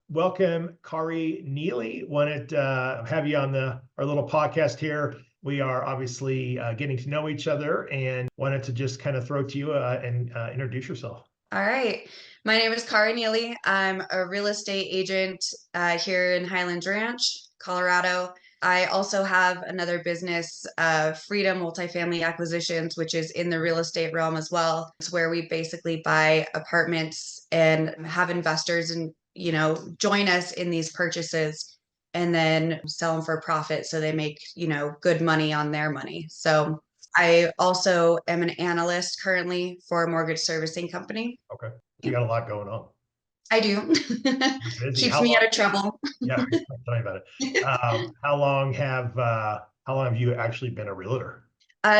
welcome Kari Nealeigh. Wanted to have you on our little podcast here. We are obviously getting to know each other and wanted to just kind of throw to you and introduce yourself. All right. My name is Kari Nealeigh. I'm a real estate agent here in Highlands Ranch, Colorado. I also have another business, Freedom Multifamily Acquisitions, which is in the real estate realm as well. It's where we basically buy apartments and have investors and, join us in these purchases and then sell them for profit so they make, good money on their money. So I also am an analyst currently for a mortgage servicing company. Okay. You got a lot going on. I do. You're busy. Keeps How me long? out of trouble. Yeah, tell me about it. How long have you actually been a realtor?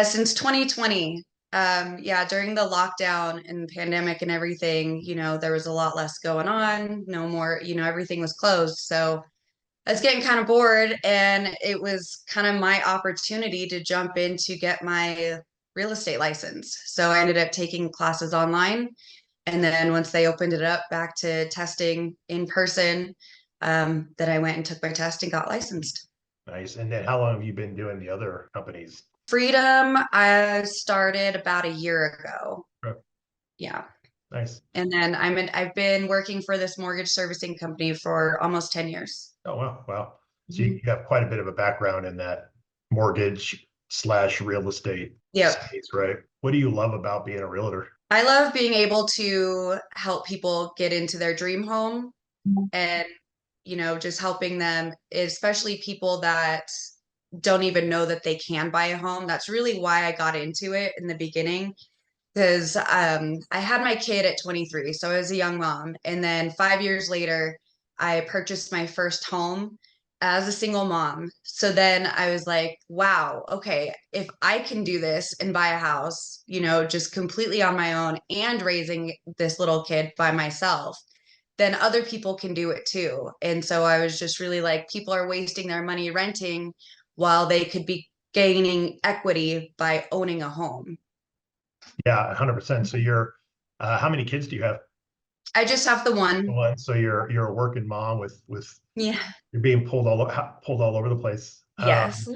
Since 2020. Yeah, during the lockdown and pandemic and everything, there was a lot less going on. No more, everything was closed. So I was getting kind of bored, and it was kind of my opportunity to jump in to get my real estate license. So I ended up taking classes online. And then once they opened it up back to testing in person, then I went and took my test and got licensed. Nice. And then how long have you been doing the other companies? Freedom, I started about a year ago. Okay. Yeah. Nice. And then I've been working for this mortgage servicing company for almost 10 years. Oh, wow. Wow. So Mhm. you have quite a bit of a background in that mortgage/real estate Yep. space, right? What do you love about being a realtor? I love being able to help people get into their dream home and, just helping them, especially people that don't even know that they can buy a home. That's really why I got into it in the beginning. Because I had my kid at 23, so I was a young mom. And then 5 years later, I purchased my first home as a single mom. So then I was like, wow, okay, if I can do this and buy a house, just completely on my own and raising this little kid by myself, then other people can do it too. And so I was just really like, people are wasting their money renting while they could be gaining equity by owning a home. Yeah, 100%. So how many kids do you have? I just have the one. One. So you're a working mom with Yeah. you're being pulled all over the place. Yes.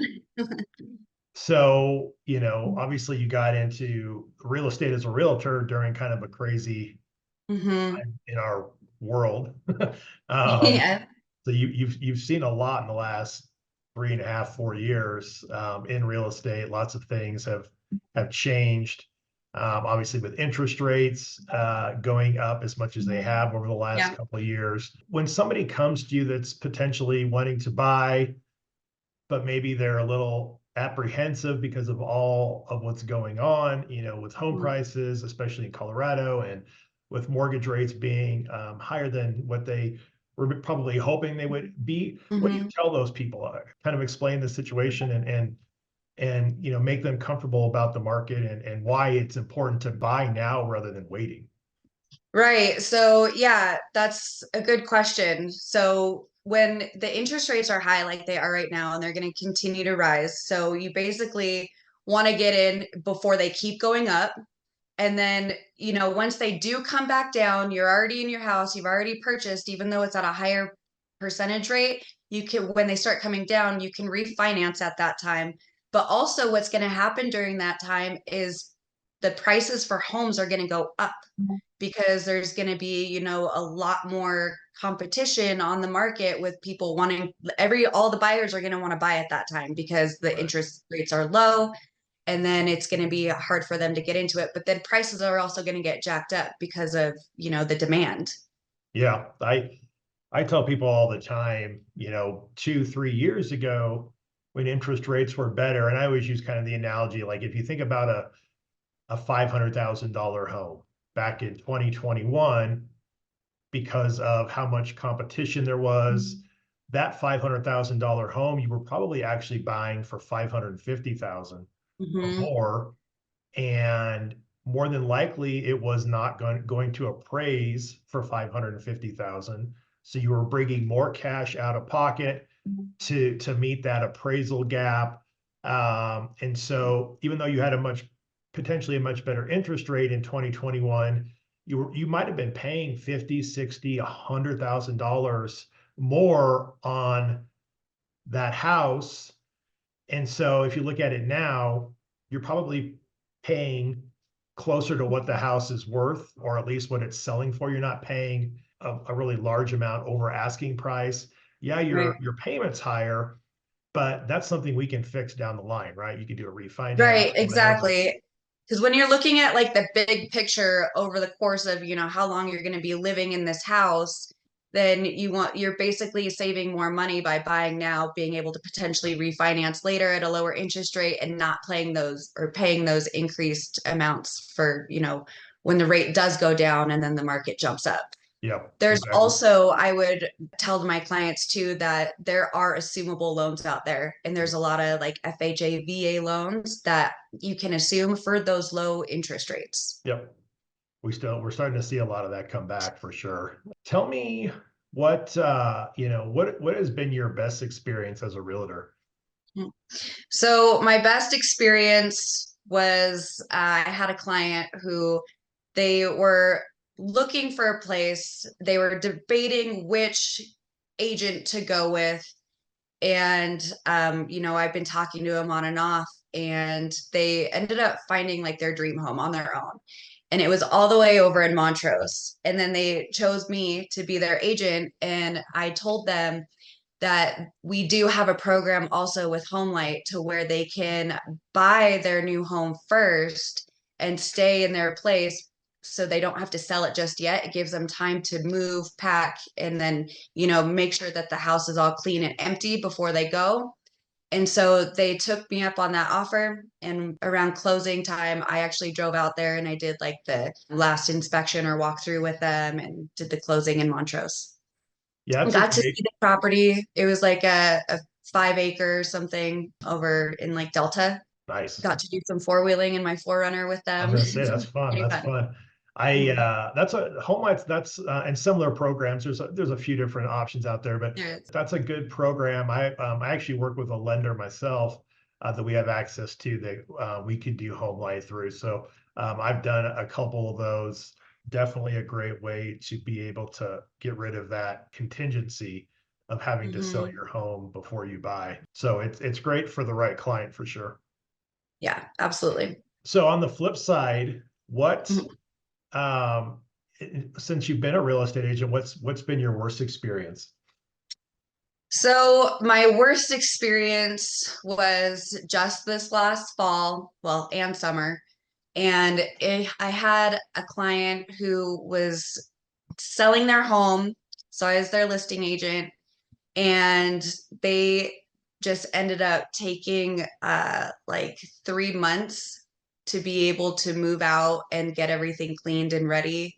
So, obviously you got into real estate as a realtor during kind of a crazy Hmm. time in our world. Um, Yeah. so you've seen a lot in the last 3.5, 4 years in real estate. Lots of things have changed. Obviously, with interest rates going up as much as they have over the last Yeah. couple of years. When somebody comes to you that's potentially wanting to buy, but maybe they're a little apprehensive because of all of what's going on, with home prices, especially in Colorado, and with mortgage rates being higher than what they were probably hoping they would be. What do you Hmm. tell those people? Kind of explain the situation and make them comfortable about the market and why it's important to buy now rather than waiting. Right. So, yeah, that's a good question. So, when the interest rates are high like they are right now, and they're going to continue to rise, so you basically want to get in before they keep going up. And then, once they do come back down, you're already in your house, you've already purchased, even though it's at a higher percentage rate, you can, when they start coming down, you can refinance at that time. But also, what's going to happen during that time is the prices for homes are going to go up because there's going to be, a lot more competition on the market with people wanting all the buyers are going to want to buy at that time because the Right. interest rates are low, and then it's going to be hard for them to get into it, but then prices are also going to get jacked up because of the demand. Yeah, I tell people all the time, 2, 3 years ago, when interest rates were better, and I always use kind of the analogy, like if you think about a $500,000 home back in 2021, because of how much competition there was, that $500,000 home, you were probably actually buying for 550,000 or Hmm. more. And more than likely it was not going to appraise for 550,000. So you were bringing more cash out of pocket to meet that appraisal gap. And so even though you had potentially a much better interest rate in 2021, you might have been paying 50, 60, $100,000 more on that house. And so if you look at it now, you're probably paying closer to what the house is worth, or at least what it's selling for. You're not paying a really large amount over asking price. Yeah, Right. your payment's higher, but that's something we can fix down the line, right? You can do a refinance, Right, whatever. exactly. Because when you're looking at like the big picture over the course of, how long you're going to be living in this house, then you're basically saving more money by buying now, being able to potentially refinance later at a lower interest rate and not paying those increased amounts for, when the rate does go down and then the market jumps up. Yeah, There's exactly. also, I would tell my clients too that there are assumable loans out there, and there's a lot of like FHA, VA loans that you can assume for those low interest rates. Yep. We're starting to see a lot of that come back for sure. Tell me what what has been your best experience as a realtor? So my best experience was I had a client who they were looking for a place. They were debating which agent to go with. And I've been talking to him on and off, and they ended up finding like their dream home on their own. And it was all the way over in Montrose. And then they chose me to be their agent. And I told them that we do have a program also with HomeLight to where they can buy their new home first and stay in their place so they don't have to sell it just yet. It gives them time to move, pack, and then, make sure that the house is all clean and empty before they go. And so they took me up on that offer. And around closing time, I actually drove out there and I did like the last inspection or walkthrough with them and did the closing in Montrose. Yeah, it's a Got to see great, the property. It was like a 5 acre or something over in like Delta. nice. Got to do some four-wheeling in my Forerunner with I was them. gonna say that's fun. Pretty That's fun. fun. Mhm. That's a home lights. That's and similar programs. There's a few different options out there, but There is. that's a good program. I actually work with a lender myself that we have access to that we could do home light through. So I've done a couple of those. Definitely a great way to be able to get rid of that contingency of having to sell Hmm. your home before you buy. So it's great for the right client for sure. Yeah, absolutely. So on the flip side, what Mhm. um since you've been a real estate agent, what's been your worst experience? So my worst experience was just this last fall, well, and summer. And I had a client who was selling their home. So I was their listing agent, and they just ended up taking like 3 months to be able to move out and get everything cleaned and ready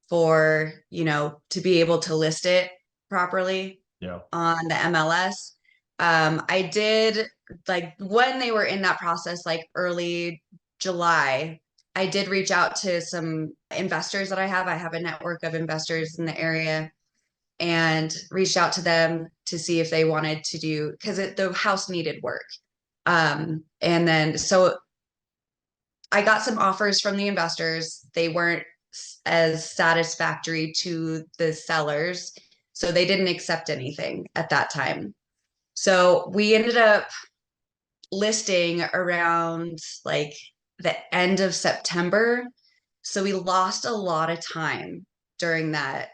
for, to be able to list it properly Yeah. on the MLS. I did, like, when they were in that process, like early July, I did reach out to some investors that I have. I have a network of investors in the area, and reached out to them to see if they wanted to do, because the house needed work. And then so I got some offers from the investors. They weren't as satisfactory to the sellers, so they didn't accept anything at that time. So we ended up listing around like the end of September. So we lost a lot of time during that,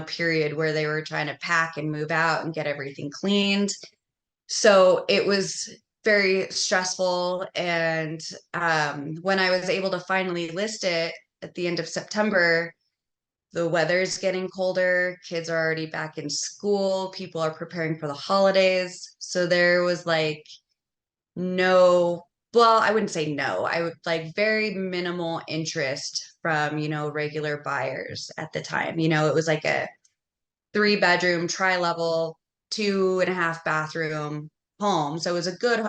period where they were trying to pack and move out and get everything cleaned. So it was very stressful. And when I was able to finally list it at the end of September, the weather's getting colder, kids are already back in school, people are preparing for the holidays. So there was like no, well, I wouldn't say no. I would like very minimal interest from, regular buyers at the time. It was like a 3 bedroom, tri-level, 2.5 bathroom home. So it was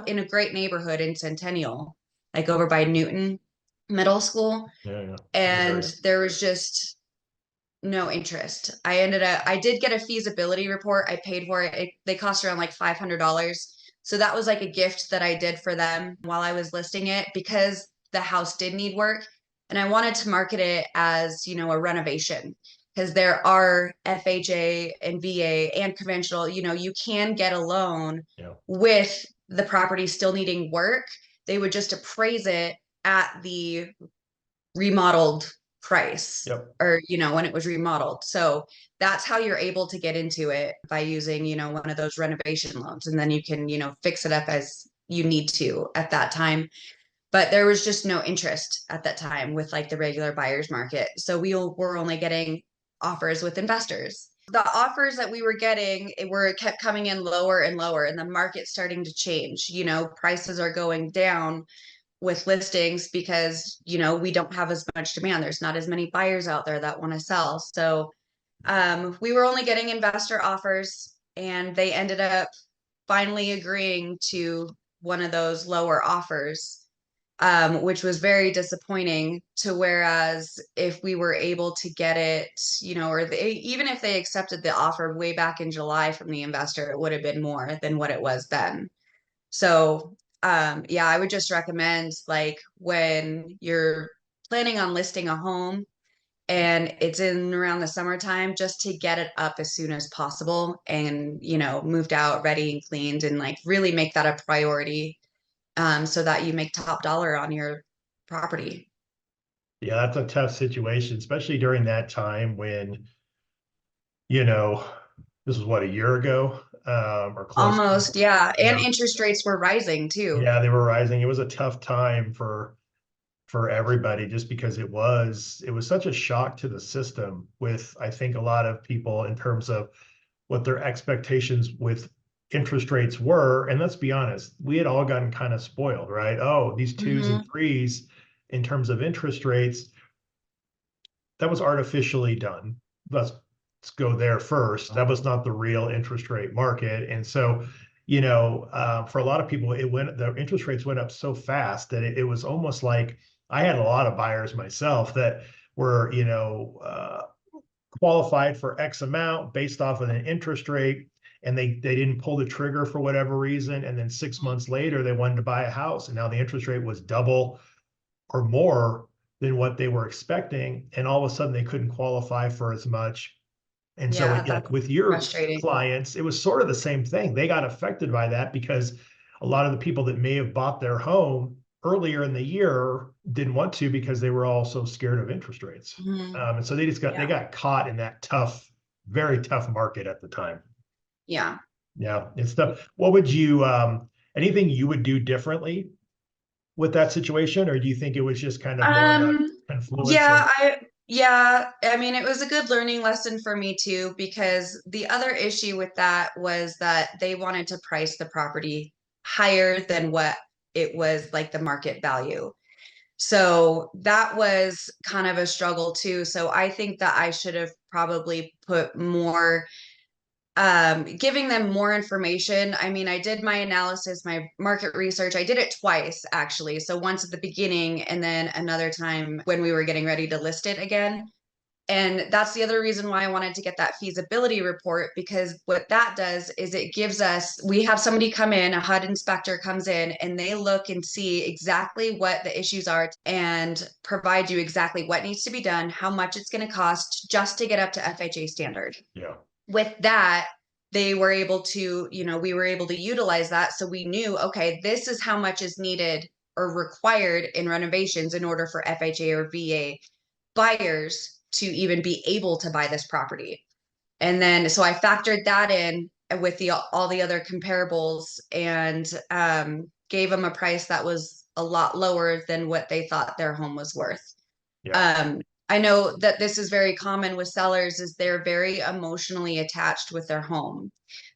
in a great neighborhood in Centennial, like over by Newton Middle School. Yeah, yeah. Good And area. there was just no interest. I did get a feasibility report. I paid for it. They cost around like $500. So that was like a gift that I did for them while I was listing it, because the house did need work. and I wanted to market it as, a renovation, because there are FHA and VA and conventional, you can get a loan Yeah. with the property still needing work. They would just appraise it at the remodeled price, Yep. or when it was remodeled. So that's how you're able to get into it, by using one of those renovation loans, and then you can fix it up as you need to at that time. But there was just no interest at that time with like the regular buyers market, so we were only getting offers with investors. The offers that we were getting, it kept coming in lower and lower, and the market's starting to change. Prices are going down with listings because we don't have as much demand. There's not as many buyers out there that want to sell. So we were only getting investor offers, and they ended up finally agreeing to one of those lower offers, which was very disappointing. To whereas if we were able to get it, or even if they accepted the offer way back in July from the investor, it would have been more than what it was then. So, yeah, I would just recommend, like, when you're planning on listing a home and it's in around the summertime, just to get it up as soon as possible, and, moved out, ready and cleaned, and like really make that a priority, so that you make top dollar on your property. Yeah, that's a tough situation, especially during that time when, you know, this was what, a year ago, or close to, Almost, yeah. you And know, interest rates were rising too. yeah, they were rising. It was a tough time for everybody, just because it was such a shock to the system, with I think a lot of people, in terms of what their expectations with interest rates were. And let's be honest, we had all gotten kind of spoiled, right? Oh, these twos and Hmm. threes in terms of interest rates, that was artificially done. Let's go there first. That was not the real interest rate market. And so, for a lot of people, the interest rates went up so fast that it was almost like, I had a lot of buyers myself that were, qualified for X amount based off of an interest rate, and they didn't pull the trigger for whatever reason. And then 6 months later, they wanted to buy a house, and now the interest rate was double or more than what they were expecting. And all of a sudden, they couldn't qualify for as much. And so, Yeah, like that's with your frustrating. clients, it was sort of the same thing. They got affected by that because a lot of the people that may have bought their home earlier in the year didn't want to, because they were all so scared of interest rates. Hmm. And so they Yeah. got caught in that tough, very tough market at the time. Yeah. Yeah, it's tough. What would you, anything you would do differently with that situation, or do you think it was just kind of more of a Um, confluence of? yeah, I mean, it was a good learning lesson for me too, because the other issue with that was that they wanted to price the property higher than what it was like the market value. So that was kind of a struggle too. So I think that I should have probably put more, giving them more information. I mean, I did my analysis, my market research. I did it twice actually. So once at the beginning, and then another time when we were getting ready to list it again. And that's the other reason why I wanted to get that feasibility report, because what that does is it gives us, we have somebody come in, a HUD inspector comes in, and they look and see exactly what the issues are, and provide you exactly what needs to be done, how much it's going to cost just to get up to FHA standard. Yeah, With that, they were able to, we were able to utilize that. So we knew, okay, this is how much is needed or required in renovations in order for FHA or VA buyers to even be able to buy this property. And then, so I factored that in with all the other comparables, and gave them a price that was a lot lower than what they thought their home was worth. yeah, um, I know that this is very common with sellers, is they're very emotionally attached with their home.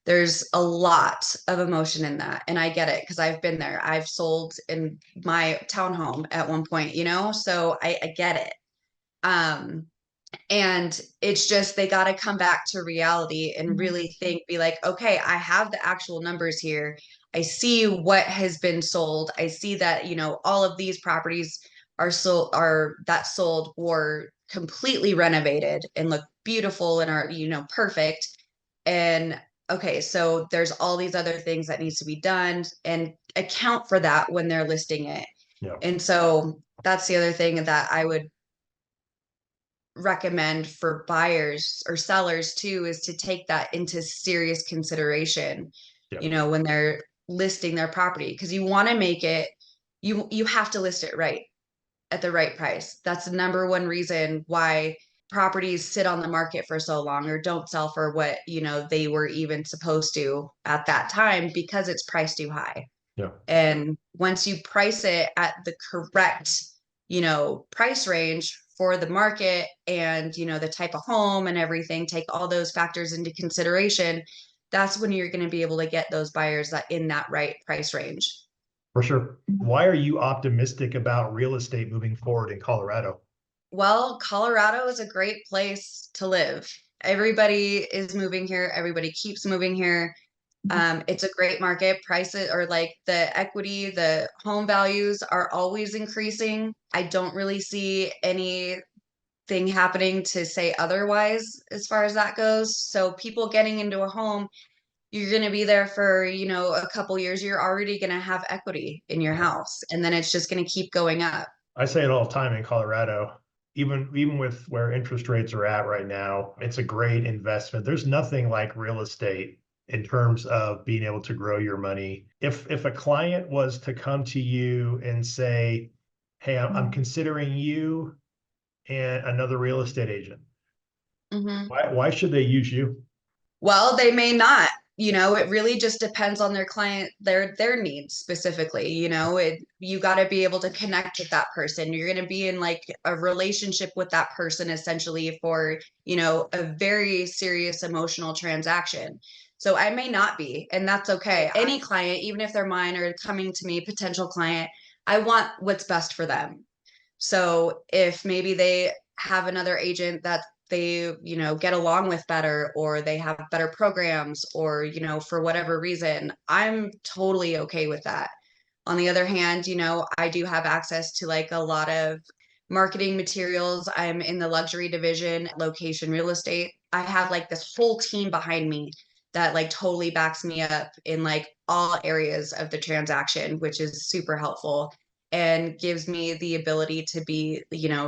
There's a lot of emotion in that, and I get it because I've been there. I've sold in my townhome at one point, so I get it. um and it's just, they got to come back to reality and really think, be like, okay, I have the actual numbers here. I see what has been sold. I see that, all of these properties sold were completely renovated and look beautiful and are, perfect. And okay, so there's all these other things that needs to be done, and account for that when they're listing it. Yeah. And so that's the other thing that I would recommend for buyers or sellers too, is to take that into serious consideration, Yeah. when they're listing their property, because you want to make it, you have to list it right at the right price. That's the number one reason why properties sit on the market for so long or don't sell for what, they were even supposed to at that time, because it's priced too high. Yeah. And once you price it at the correct, price range for the market and, the type of home and everything, take all those factors into consideration, that's when you're going to be able to get those buyers that in that right price range. For sure. Why are you optimistic about real estate moving forward in Colorado? Well, Colorado is a great place to live. Everybody is moving here. Everybody keeps moving here. It's a great market. Prices, or like the equity, the home values are always increasing. I don't really see anything happening to say otherwise as far as that goes. So people getting into a home, you're going to be there for, a couple years. You're already going to have equity in your Yeah. house, and then it's just going to keep going up. I say it all the time in Colorado, even with where interest rates are at right now, it's a great investment. There's nothing like real estate in terms of being able to grow your money. If a client was to come to you and say, "Hey, I'm considering you and another real estate agent," Mhm. why should they use you? Well, they may not. It really just depends on their client, their needs specifically. You got to be able to connect with that person. You're going to be in like a relationship with that person essentially for, a very serious emotional transaction. So I may not be, and that's okay. Any client, even if they're mine or coming to me, potential client, I want what's best for them. So if maybe they have another agent that they, get along with better, or they have better programs, or, for whatever reason, I'm totally okay with that. On the other hand, I do have access to like a lot of marketing materials. I'm in the luxury division, location real estate. I have like this whole team behind me that like totally backs me up in like all areas of the transaction, which is super helpful and gives me the ability to be,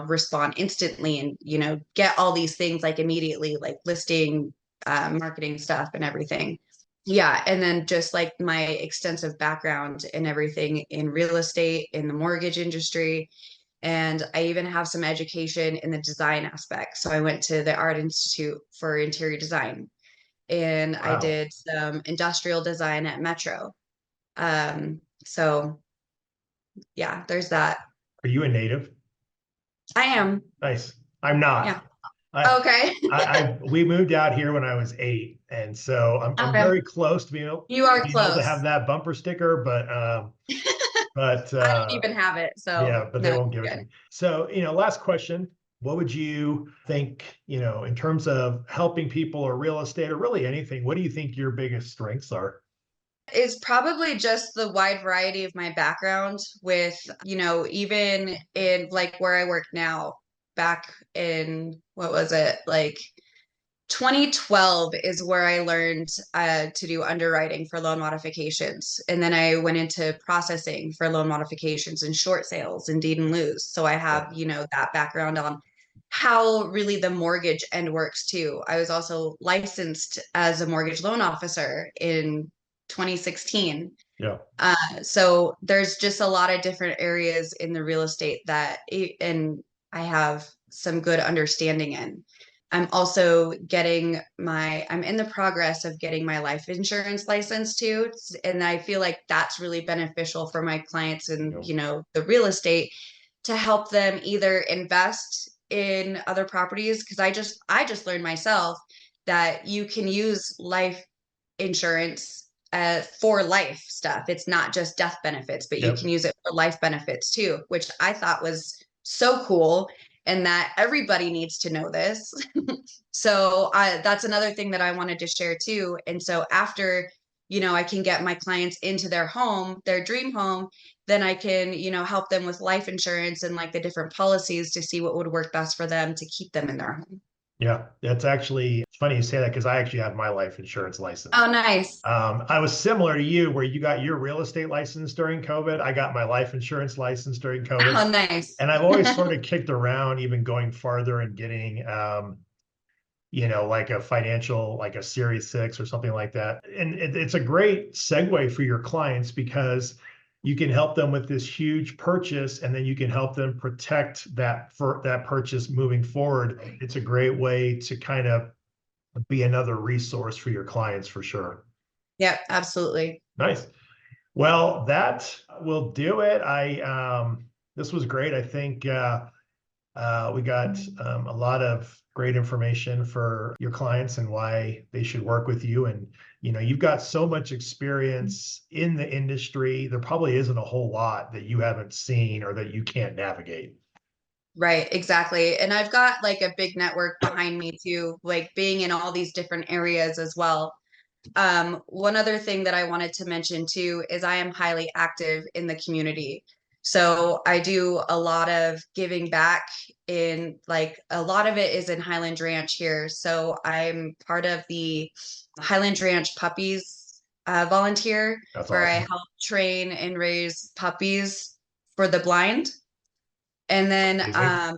respond instantly and, get all these things like immediately, like listing, marketing stuff and everything. Yeah, and then just like my extensive background and everything in real estate, in the mortgage industry, and I even have some education in the design aspect. So I went to the Art Institute for interior design, and I Wow. did some industrial design at Metro. So yeah, there's that. Are you a native? I am. Nice. I'm Yeah. not. I, Okay. we moved out here when I was 8, and so I'm Okay. very close to You are being able to have close. that bumper sticker, but I don't even have it, so yeah, but they no, won't give it to good. me. So, last question. What would you think, in terms of helping people or real estate or really anything, what do you think your biggest strengths are? It's probably just the wide variety of my background with, even in like where I work now, back in what was it, like 2012 is where I learned to do underwriting for loan modifications. And then I went into processing for loan modifications and short sales and deed and lose. So I Yeah. have, that background on how really the mortgage end works too. I was also licensed as a mortgage loan officer in 2016. Yeah. So there's just a lot of different areas in the real estate and I have some good understanding in. I'm in the progress of getting my life insurance license too. And I feel like that's really beneficial for my clients and, Yeah. the real estate, to help them either invest in other properties. Cause I just learned myself that you can use life insurance for life stuff. It's not just death benefits, but you Yep. can use it for life benefits too, which I thought was so cool, and that everybody needs to know this. So that's another thing that I wanted to share too. And so after, I can get my clients into their home, their dream home, then I can, help them with life insurance and like the different policies to see what would work best for them to keep them in their home. Yeah, that's actually, it's funny you say that because I actually have my life insurance license. Oh, nice. I was similar to you where you got your real estate license during COVID. I got my life insurance license during COVID. Oh, nice. And I've always sort of kicked around, even going farther and getting, like a financial, like a Series 6 or something like that. And it's a great segue for your clients because you can help them with this huge purchase and then you can help them protect that for that purchase moving forward. It's a great way to kind of be another resource for your clients for sure. Yep, absolutely. Nice. Well, that will do it. This was great. I think we got a lot of great information for your clients and why they should work with you. And you've got so much experience in the industry. There probably isn't a whole lot that you haven't seen or that you can't navigate. Right, exactly. And I've got like a big network behind me too, like being in all these different areas as well. One other thing that I wanted to mention too is I am highly active in the community. So I do a lot of giving back in like a lot of it is in Highland Ranch here. So I'm part of the Highland Ranch puppies volunteer That's where I awesome. help train and raise puppies for the blind. And then Amazing.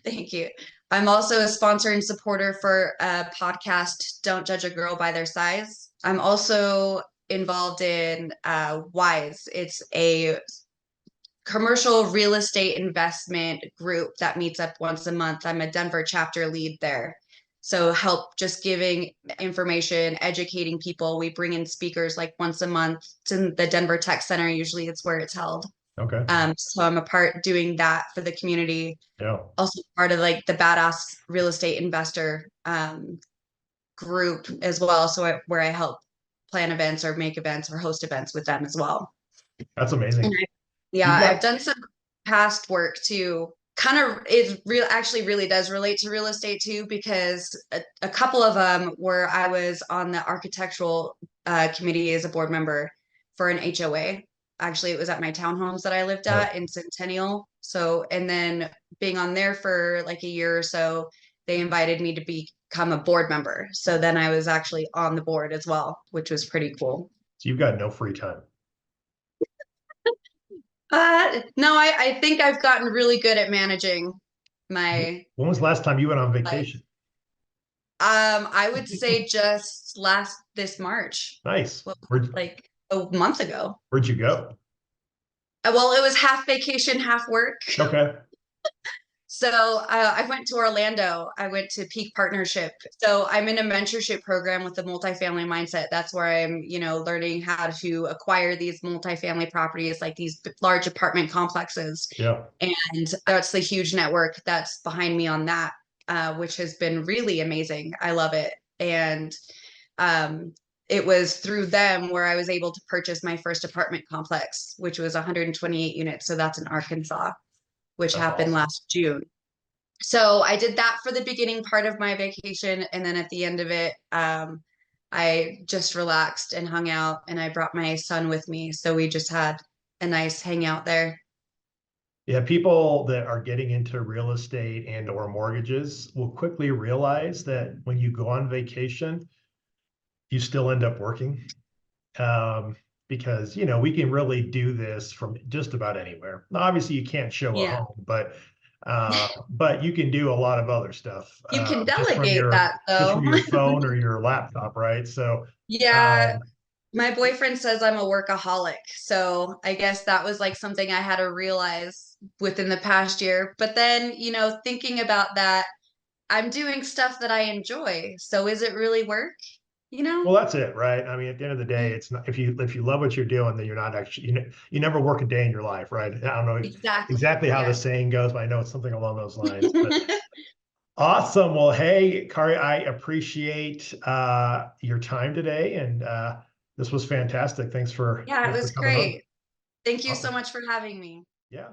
thank you. I'm also a sponsor and supporter for a podcast, Don't Judge a Girl by Their Size. I'm also involved in WISE. It's a commercial real estate investment group that meets up once a month. I'm a Denver chapter lead there. So help just giving information, educating people. We bring in speakers like once a month to the Denver Tech Center. Usually it's where it's held. Okay. So I'm a part doing that for the community. Yeah. Also part of like the badass real estate investor group as well. So where I help plan events or make events or host events with them as well. That's And amazing. yeah, You've I've got, done some past work too. Kind of it real actually really does relate to real estate too, because a couple of them where I was on the architectural committee as a board member for an HOA. Actually, it was at my townhomes that I lived yeah, at in Centennial. So, and then being on there for like a year or so, they invited me to become a board member. So then I was actually on the board as well, which was pretty cool. so you've got no free time. No, I think I've gotten really good at managing my When was the last time you went on life. vacation? I would say just this March, Nice. well, like a month ago. Where'd you go? Well, it was half vacation, half work. Okay. So I went to Orlando. I went to Peak Partnership. So I'm in a mentorship program with the multifamily mindset. That's where I'm, learning how to acquire these multifamily properties, like these large apartment complexes. Yeah. And that's the huge network that's behind me on that, which has been really amazing. I love it. And um, it was through them where I was able to purchase my first apartment complex, which was 128 units. So that's in Arkansas, which That's happened awesome. last June. So I did that for the beginning part of my vacation. And then at the end of it, I just relaxed and hung out and I brought my son with me. So we just had a nice hangout there. Yeah, people that are getting into real estate and or mortgages will quickly realize that when you go on vacation, you still end up working. Because we can really do this from just about anywhere. Now, obviously, you can't show a Yeah. home, but you can do a lot of other stuff You can just from delegate your that though. phone or your laptop, right? So, Yeah, um, my boyfriend says I'm a workaholic. So I guess that was like something I had to realize within the past year. But then, thinking about that, I'm doing stuff that I enjoy. So is it really work? You know? well, that's it, right? I mean, at the end of the day, it's not if you love what you're doing, then you're not actually you never work a day in your life, right? I don't know Exactly. exactly how the Yeah. saying goes, but I know it's something along those lines. But awesome. Well, hey, Kari, I appreciate your time today, and this was fantastic. Yeah, it Thanks for was coming on. great. Thank you so Awesome. much for having me. Yeah.